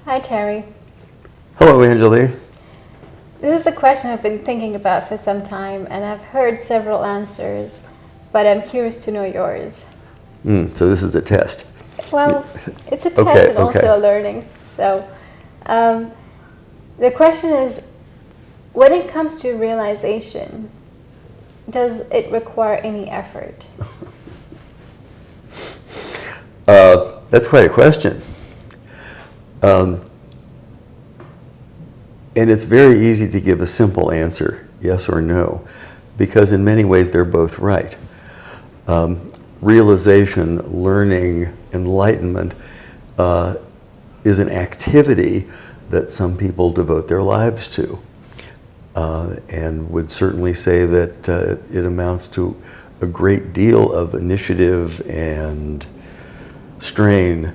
Hi, Terry. Hello, Anjali. This is a question I've been thinking about for some time, and I've heard several answers, but I'm curious to know yours. So this is a test. Well, it's a test Okay, and also a learning. So, the question is, when it comes to realization, does it require any effort? That's quite a question. And it's very easy to give a simple answer, yes or no, because in many ways they're both right. Realization, learning, enlightenment is an activity that some people devote their lives to, and would certainly say that it amounts to a great deal of initiative and strain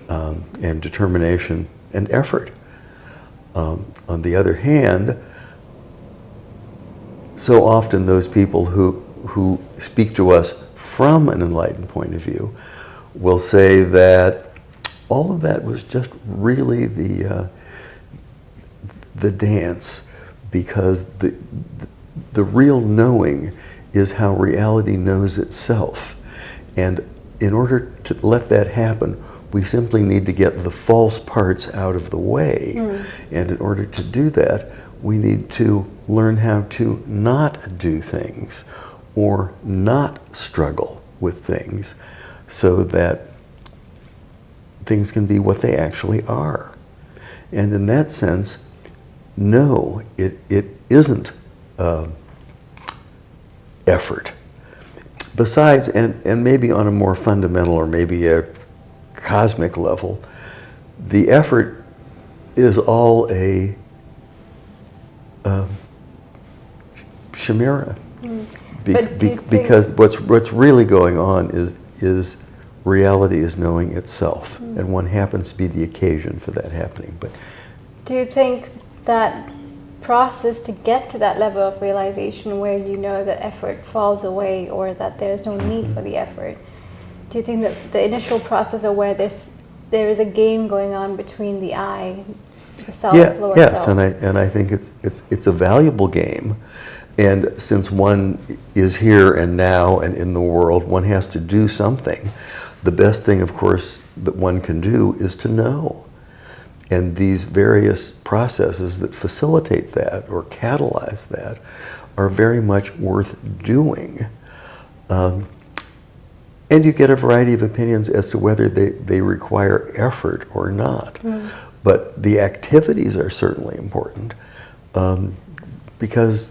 and determination and effort. On the other hand, so often those people who speak to us from an enlightened point of view will say that all of that was just really the dance, because the real knowing is how reality knows itself. And in order to let that happen, we simply need to get the false parts out of the way. And in order to do that, we need to learn how to not do things or not struggle with things so that things can be what they actually are. And in that sense, no, it isn't effort. Besides, and maybe on a more fundamental or maybe a cosmic level, the effort is all a chimera. Because what's really going on is reality is knowing itself, and one happens to be the occasion for that happening. But do you think that process to get to that level of realization where you know the effort falls away or that there's no need for the effort, do you think that the initial process of where there is a game going on between the I, the self, lower yes, self? and I think it's a valuable game, and since one is here and now and in the world, one has to do something. The best thing, of course, that one can do is to know. And these various processes that facilitate that or catalyze that are very much worth doing. And you get a variety of opinions as to whether they require effort or not. But the activities are certainly important, because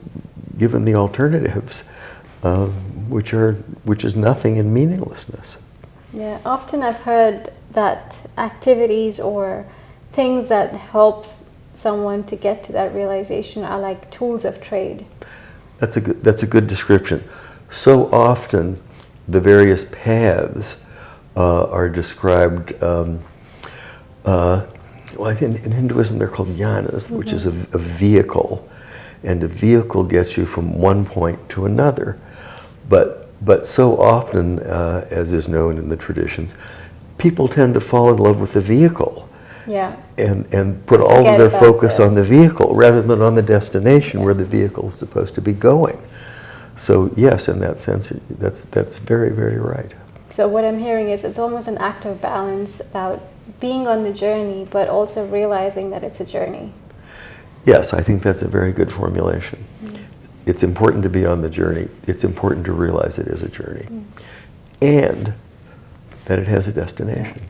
given the alternatives, which is nothing and meaninglessness. Yeah, often I've heard that activities or things that helps someone to get to that realization are like tools of trade. That's a good description. So often, the various paths are described. In Hinduism, they're called yanas, which is a vehicle, and a vehicle gets you from one point to another. But so often, as is known in the traditions, people tend to fall in love with the vehicle. Yeah. And put all of their focus on the vehicle rather than on the destination where the vehicle is supposed to be going. So yes, in that sense, that's very, very right. So what I'm hearing is it's almost an act of balance about being on the journey, but also realizing that it's a journey. Yes, I think that's a very good formulation. It's important to be on the journey. It's important to realize it is a journey. And that it has a destination.